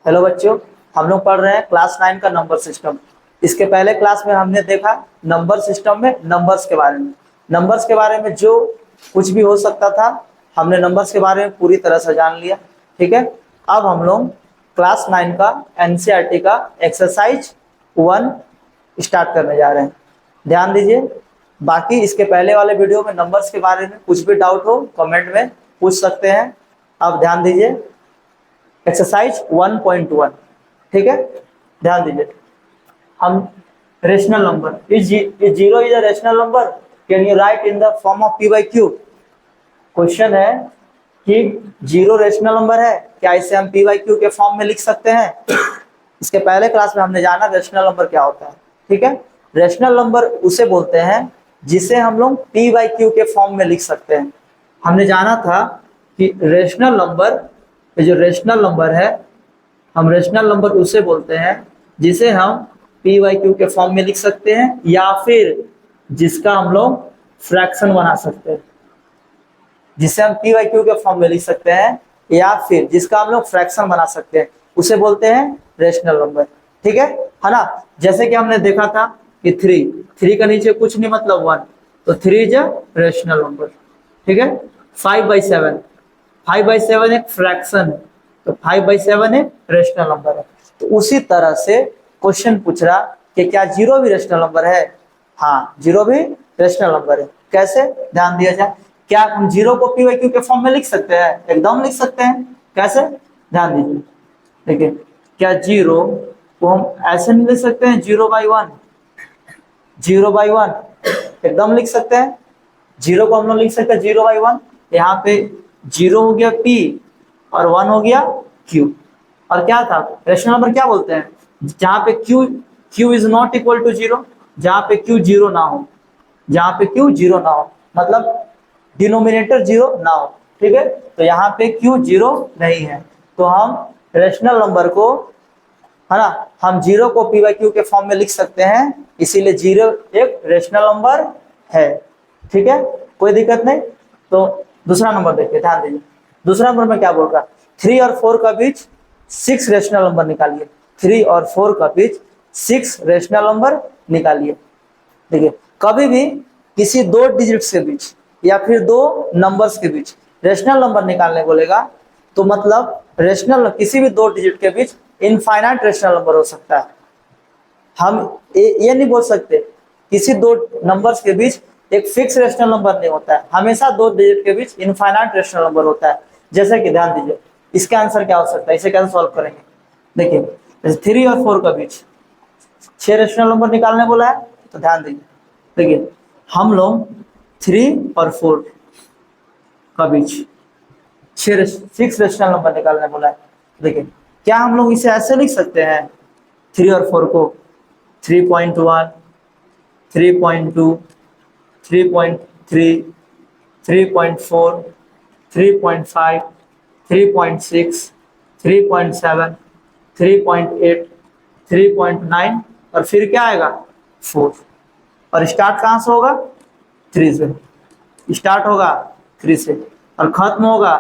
Hello बच्चों, हम लोग पढ़ रहे हैं क्लास 9 का नंबर सिस्टम। इसके पहले क्लास में हमने देखा नंबर सिस्टम में नंबर्स के बारे में। नंबर्स के बारे में जो कुछ भी हो सकता था, हमने नंबर्स के बारे में पूरी तरह से जान लिया। ठीक है, अब हम लोग क्लास 9 का एनसीईआरटी का एक्सरसाइज 1 स्टार्ट करने जा रहे हैं। ध्यान दीजिए, बाकी इसके पहले वाले वीडियो में नंबर्स के बारे में कुछ भी डाउट हो कमेंट में पूछ सकते हैं। अब ध्यान दीजिए, एक्सरसाइज 1.1। ठीक है, ध्यान दीजिए। हम rational number is zero is a rational number, can you right in the form of P by Q. Question है कि जीरो रेशनल नंबर है, क्या इसे हम पी बाई क्यू के फॉर्म में लिख सकते हैं। इसके पहले क्लास में हमने जाना रेशनल नंबर क्या होता है। ठीक है, रेशनल नंबर उसे बोलते हैं जिसे हम लोग पी बाई क्यू के फॉर्म में लिख सकते हैं। हमने जाना था कि रेशनल नंबर, जो रेशनल नंबर है, हम रेशनल नंबर उसे बोलते हैं जिसे हम पी वाई क्यू के फॉर्म में लिख सकते हैं, या फिर जिसका हम लोग फ्रैक्शन बना सकते हैं। जिसे हम पी वाई क्यू के फॉर्म में लिख सकते हैं या फिर जिसका हम लोग फ्रैक्शन बना सकते हैं, उसे बोलते हैं रेशनल नंबर। ठीक है ना। जैसे कि हमने देखा था कि थ्री का नीचे कुछ नहीं मतलब 1, तो 3 इज अ रेशनल नंबर। ठीक है, 5/7, 5/7 एक फ्रैक्शन है, तो 5/7 एक रेशनल नंबर है। तो उसी तरह से क्वेश्चन पूछ रहा कि क्या जीरो भी रेशनल नंबर है। हाँ, जीरो भी रेशनल नंबर है। कैसे, ध्यान दिया जाए। क्या हम जीरो को पी वाई क्यू के फॉर्म में लिख सकते हैं? एकदम लिख सकते हैं। कैसे, ध्यान दीजिए। देखिए, क्या जीरो को हम ऐसे नहीं लिख सकते हैं 0/1, 0/1 एकदम लिख सकते हैं। जीरो को हम लोग लिख सकते हैं 0/1। यहाँ पे जीरो हो गया पी और 1 हो गया क्यू। और क्या था, रेशनल नंबर क्या बोलते हैं? जहां पे q is not equal to zero, जहां पे क्यू जीरो ना हो, जहां पे क्यू जीरो ना हो, मतलब डिनोमिनेटर जीरो ना हो। ठीक है, तो यहाँ पे क्यू जीरो नहीं है, तो हम रेशनल नंबर को, है ना, हम जीरो को पी वाई क्यू के फॉर्म में लिख सकते हैं। इसीलिए जीरो एक रेशनल नंबर है। ठीक है, कोई दिक्कत नहीं। तो दूसरा नंबर देखिए, ध्यान दीजिए। दूसरा नंबर में क्या बोल रहा है, 3 और 4 का बीच 6 रेशनल नंबर निकालिए। 3 और 4 का बीच 6 रेशनल नंबर निकालिए। देखिए, कभी भी किसी दो डिजिट्स के बीच या फिर दो नंबर्स के बीच रेशनल नंबर निकालने बोलेगा, तो मतलब रेशनल किसी भी दो डिजिट के बीच इनफाइनाइट रेशनल नंबर हो सकता है। हम ये नहीं बोल सकते किसी दो नंबर्स के बीच एक फिक्स रेशनल नंबर नहीं होता है, हमेशा दो डिजिट के बीच इनफाइनाइट रेशनल नंबर होता है। जैसे कि ध्यान दीजिए, इसका आंसर क्या हो सकता है, इसे कैसे सॉल्व करेंगे। देखिए, 3 और 4 का बीच 6 रेशनल नंबर निकालने बोला है, तो ध्यान दीजिए। देखिए, हम लोग 3 और 4 का बीच 6 रेशनल नंबर निकालने बोला है। देखिए, क्या हम लोग इसे ऐसे लिख सकते हैं 3 और 4 को 3.1, 3.2, 3.3, 3.4, 3.5, 3.6, 3.7, 3.8, 3.9 और फिर क्या आएगा 4। और स्टार्ट कहाँ से होगा, 3 से स्टार्ट होगा, 3 से और खत्म होगा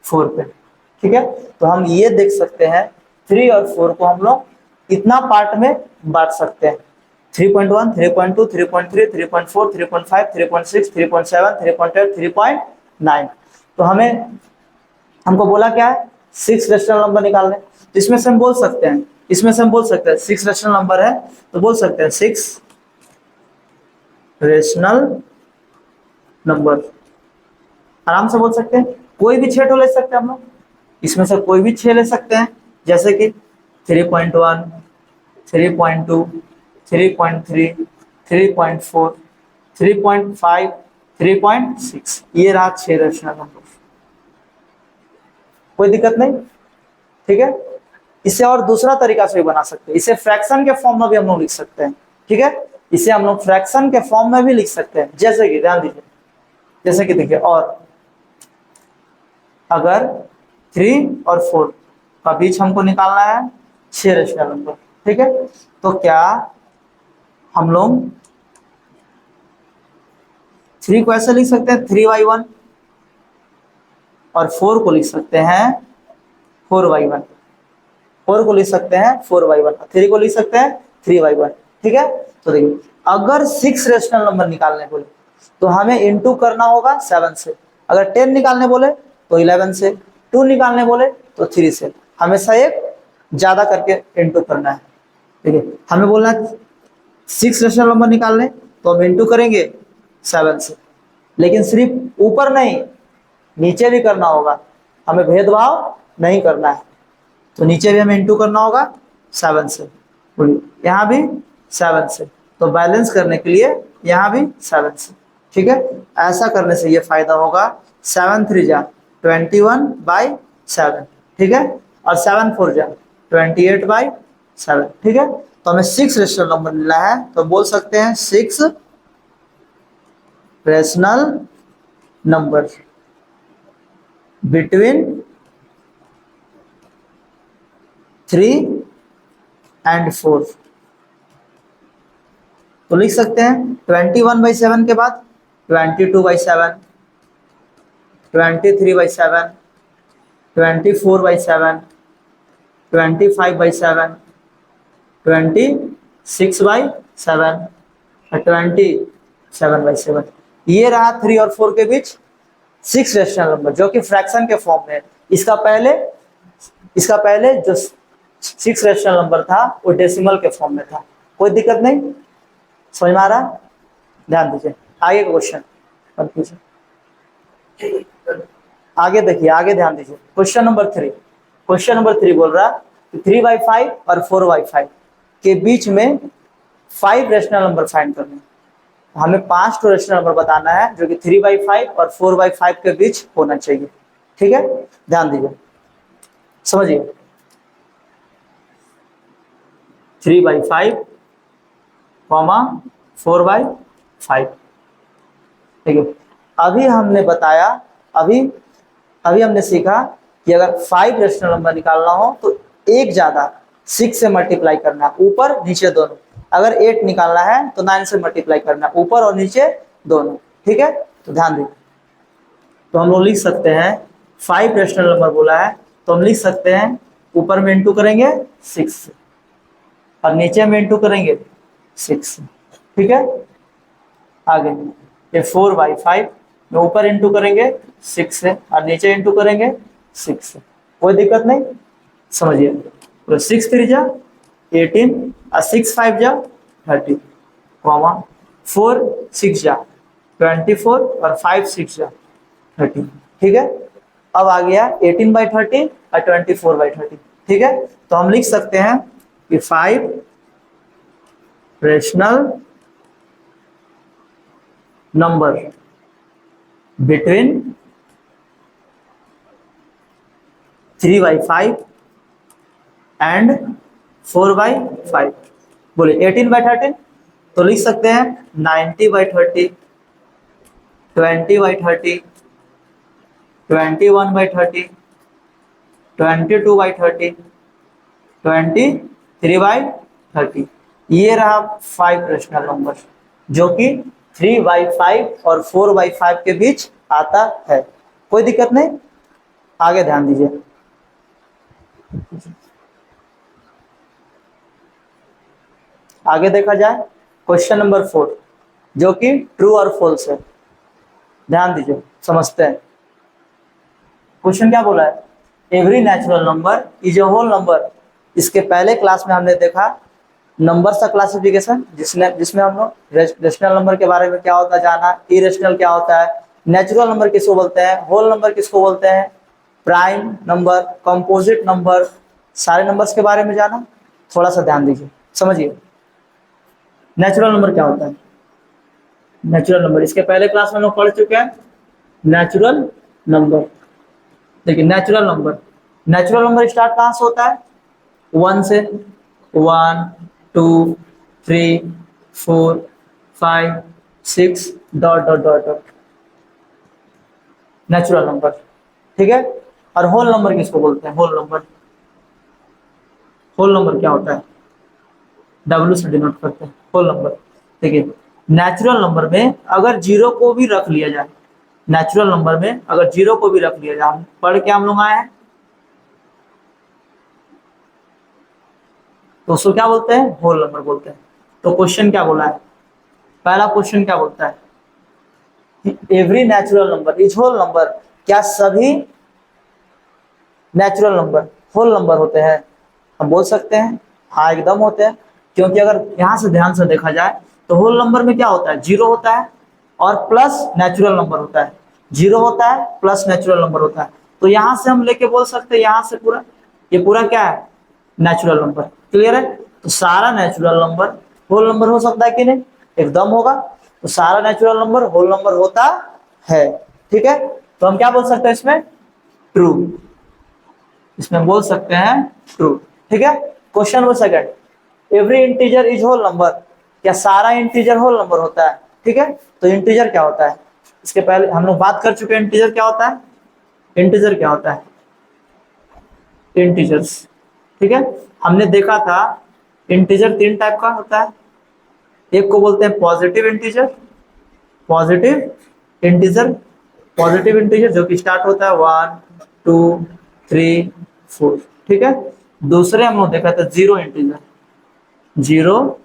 4 पे। ठीक है, तो हम ये देख सकते हैं 3 और 4 को हम लोग इतना पार्ट में बांट सकते हैं। 3.1, 3.2, 3.3, 3.4, 3.5, 3.6, 3.7, 3.8, 3.9। तो हमको बोला क्या है, 6 रेशनल नंबर निकालने। तो इसमें से हम बोल सकते हैं, 6 रेशनल नंबर है, तो बोल सकते हैं 6 रेशनल नंबर। आराम से बोल सकते हैं, कोई भी 6 ले सकते हैं हम लोग, इसमें से कोई भी 6 ले सकते हैं। जैसे कि 3.1, 3.2, 3.3, 3.4, 3.5, 3.6, ये रहा 6 रेशनल नंबर। कोई दिक्कत नहीं। ठीक है, इसे और दूसरा तरीका से भी बना सकते हैं, इसे फ्रैक्शन के फॉर्म में भी हम लोग लिख सकते हैं। ठीक है, इसे हम लोग फ्रैक्शन के फॉर्म में भी लिख सकते हैं। जैसे कि ध्यान दीजिए, जैसे कि देखिए, और अगर 3 और 4 का बीच हमको निकालना है 6 रेशनल नंबर। ठीक है, तो क्या हम लोग 3 को ऐसे लिख सकते हैं 3/1 और 4 को लिख सकते हैं 4/1। 4 को लिख सकते हैं 4/1, 3 को लिख सकते हैं 3/1। ठीक है, तो देखिए अगर 6 रेशनल नंबर निकालने बोले तो हमें इंटू करना होगा 7 से, अगर 10 निकालने बोले तो 11 से, 2 निकालने बोले तो 3 से, हमेशा एक ज्यादा करके इंटू करना है। ठीक है, हमें बोलना है 6 रेशनल नंबर निकालने तो हम इंटू करेंगे 7 से, लेकिन सिर्फ ऊपर नहीं नीचे भी करना होगा, हमें भेदभाव नहीं करना है। तो नीचे भी हमें इंटू करना होगा 7 से, बोलिए यहाँ भी 7 से, तो बैलेंस करने के लिए यहाँ भी 7 से। ठीक है, ऐसा करने से ये फायदा होगा 7 3 जा 21/7। ठीक है, और 7 4 जा 28/7। ठीक है, तो हमें 6 रेशनल नंबर मिला है, तो बोल सकते हैं 6 रेशनल नंबर बिटवीन 3 and 4। तो लिख सकते हैं 21/7 के बाद 22/7, 23/7, 24/7, 25/7, 26/7 और 27/7। ये रहा 3 और 4 के बीच 6 रेशनल नंबर जो कि फ्रैक्शन के फॉर्म में है। इसका पहले जो 6 रेशनल नंबर था वो डेसिमल के फॉर्म में था। कोई दिक्कत नहीं, समझ में आ रहा है? ध्यान दीजिए, आगे क्वेश्चन आगे देखिए, आगे ध्यान दीजिए। क्वेश्चन नंबर 3 बोल रहा है 3/5 और 4/5 के बीच में 5 रेशनल नंबर फाइंड करने। हमें 5 तो रेशनल नंबर बताना है जो कि 3/5 और 4/5 के बीच होना चाहिए। ठीक है, ध्यान दीजिए, समझिए। 3/5, 4/5। ठीक है, अभी हमने बताया, अभी हमने सीखा कि अगर 5 रेशनल नंबर निकालना हो तो एक ज्यादा 6 से मल्टीप्लाई करना है, ऊपर नीचे दोनों। अगर 8 निकालना है तो 9 से मल्टीप्लाई करना है, ऊपर और नीचे दोनों। ठीक है, तो ध्यान दीजिए। तो हम लोग लिख सकते हैं 5 रेशनल नंबर बोला है तो हम लिख सकते हैं ऊपर में इंटू करेंगे 6 से और नीचे में इंटू करेंगे 6 से। ठीक है, आगे ये 4/5 में ऊपर इंटू करेंगे 6 से और नीचे इंटू करेंगे 6 से। कोई दिक्कत नहीं, समझिए। तो 6 3 जा 18 और 6 5 जा 30, 4 6 जा 24 और 5 6 जा 30। ठीक है, अब आ गया 18/30 और 24/30। ठीक है, तो हम लिख सकते हैं कि 5 रेशनल नंबर बिटवीन 3/5 एंड 4/5। बोले 18/30 तो लिख सकते हैं 90/30, 20/30, 21/30, 22/30, 23/30। ये रहा 5 रेशनल नंबर जो कि 3/5 और 4/5 के बीच आता है। कोई दिक्कत नहीं, आगे ध्यान दीजिए। आगे देखा जाए क्वेश्चन नंबर 4 जो कि ट्रू और फॉल्स है। ध्यान दीजिए, समझते हैं। क्वेश्चन क्या बोला है? Every natural number is a whole number. इसके पहले क्लास में हमने देखा नंबर का क्लासिफिकेशन, जिसमें हम लोग रेशनल नंबर के बारे में क्या होता है जाना, इरेशनल क्या होता है, नेचुरल नंबर किसको बोलते हैं, होल नंबर किसको बोलते हैं, प्राइम नंबर, कंपोजिट नंबर, सारे नंबर्स के बारे में जाना। थोड़ा सा ध्यान दीजिए, समझिए। नेचुरल नंबर क्या होता है? नेचुरल नंबर इसके पहले क्लास में हम लोग पढ़ चुके हैं। नेचुरल नंबर, देखिए नेचुरल नंबर स्टार्ट कहाँ से होता है? 1 से। 1 2 3 4 5 6 dot dot dot dot, natural number. ठीक है, और होल नंबर किसको बोलते हैं? होल नंबर क्या होता है? W से डिनोट करते हैं होल नंबर। देखिए नेचुरल नंबर में अगर जीरो को भी रख लिया जाए, नेचुरल नंबर में अगर जीरो को भी रख लिया जाए, हम पढ़ के हम लोग आए हैं तो उसको क्या बोलते हैं, होल नंबर बोलते हैं। तो क्वेश्चन क्या बोला है, पहला क्वेश्चन क्या बोलता है, every natural number is whole number, क्या सभी नेचुरल नंबर होल नंबर होते हैं? हम बोल सकते हैं हाँ एकदम होते हैं, क्योंकि अगर यहाँ से ध्यान से देखा जाए तो होल नंबर में क्या होता है, जीरो होता है और प्लस नेचुरल नंबर होता है, जीरो होता है प्लस नेचुरल नंबर होता है। तो यहाँ से हम लेके बोल सकते हैं, यहाँ से पूरा ये पूरा क्या है, नेचुरल नंबर। क्लियर है? तो सारा नेचुरल नंबर होल नंबर हो सकता है कि नहीं, एकदम होगा। तो सारा नेचुरल नंबर होल नंबर होता है। ठीक है, तो हम क्या बोल सकते हैं इसमें, ट्रू, इसमें बोल सकते हैं ट्रू। ठीक है, question number second, every integer is whole number, क्या सारा इंटीजर होल नंबर होता है? ठीक है, तो इंटीजर क्या होता है, इसके पहले हम लोग बात कर चुके हैं इंटीजर क्या होता है। इंटीजर क्या होता है, इंटीजर्स, ठीक है, हमने देखा था इंटीजर तीन टाइप का होता है। एक को बोलते हैं positive integer, positive integer, positive integer जो कि स्टार्ट होता है 1 2 3 4। ठीक है, दूसरे हम लोग देखा था जीरो इंटीजर, जीरो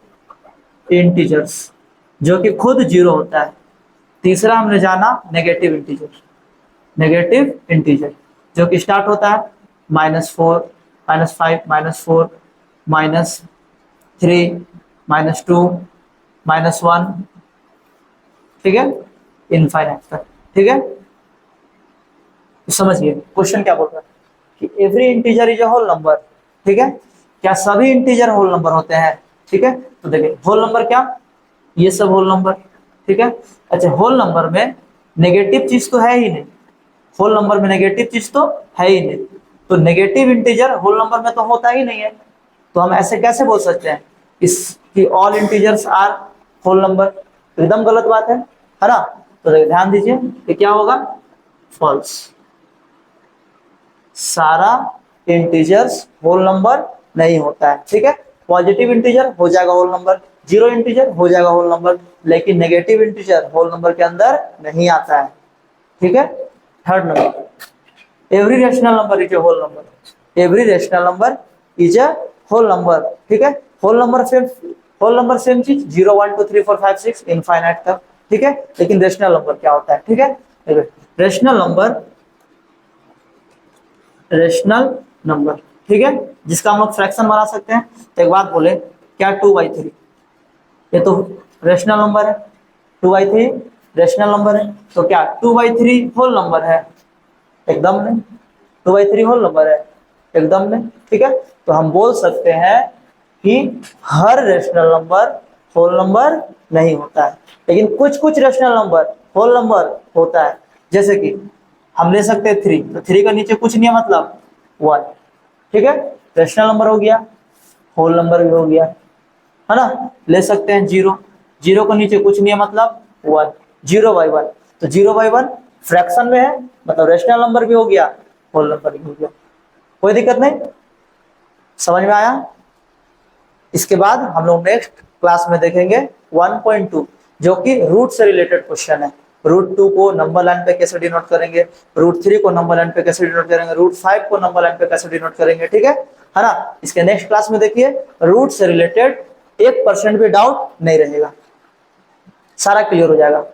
इंटीजर्स जो कि खुद जीरो होता है। तीसरा हमने जाना नेगेटिव इंटीजर, नेगेटिव इंटीजर जो कि स्टार्ट होता है -4 -5 -4 -3 -2 -1, ठीक है, इनफाइनाइट तक। ठीक है, तो समझिए क्वेश्चन क्या बोल रहा है कि every integer is a whole number. ठीक है, क्या सभी इंटीजर होल नंबर होते हैं? ठीक है, तो देखिए होल नंबर क्या, ये सब होल नंबर। ठीक है, अच्छा होल नंबर में नेगेटिव चीज तो है ही नहीं, होल नंबर में नेगेटिव चीज तो है ही नहीं, तो नेगेटिव इंटीजर होल नंबर में तो होता ही नहीं है। तो हम ऐसे कैसे बोल सकते हैं इस कि all integers are whole number? एकदम गलत बात है ना? तो ध्यान दीजिए कि क्या होगा, फॉल्स, सारा इंटीजर्स होल नंबर नहीं होता है। ठीक है, पॉजिटिव इंटीजर हो जाएगा होल नंबर, जीरो इंटीजर हो जाएगा होल नंबर, लेकिन नेगेटिव इंटीजर होल नंबर के अंदर नहीं आता है। ठीक है, third number, every rational number is a whole number, every rational number is a whole number. ठीक है, होल नंबर सेम चीज 0 1 2 3 4 5 6 इनफाइनाइट तक। ठीक है, लेकिन रेशनल नंबर क्या होता है? ठीक है, रेशनल नंबर, रेशनल नंबर, ठीक है, जिसका हम लोग फ्रैक्शन बना सकते हैं। तो एक बात बोले, क्या 2/3 ये तो रेशनल नंबर है, 2/3 रेशनल नंबर है, तो क्या 2/3 होल नंबर है? एकदम नहीं। 2/3 होल नंबर है? एकदम नहीं। ठीक है, तो हम बोल सकते हैं कि हर रेशनल नंबर होल नंबर नहीं होता है, लेकिन कुछ कुछ रेशनल नंबर होल नंबर होता है। जैसे कि हम ले सकते हैं 3, तो 3 का नीचे कुछ नहीं है मतलब 1। ठीक है, रेशनल नंबर हो गया, होल नंबर भी हो गया, है ना? ले सकते हैं 0, 0 को नीचे कुछ नहीं है मतलब 1, 0/1, तो 0/1 फ्रैक्शन में है मतलब रेशनल नंबर भी हो गया, होल नंबर भी हो गया, कोई दिक्कत नहीं। समझ में आया? इसके बाद हम लोग नेक्स्ट क्लास में देखेंगे 1.2 जो कि रूट से रिलेटेड क्वेश्चन है। रूट 2 को नंबर लाइन पे कैसे डिनोट करेंगे, रूट 3 को नंबर लाइन पे कैसे डिनोट करेंगे, रूट 5 को नंबर लाइन पे कैसे डिनोट करेंगे। ठीक है ना? इसके नेक्स्ट क्लास में देखिए रूट से रिलेटेड 1% भी डाउट नहीं रहेगा, सारा क्लियर हो जाएगा।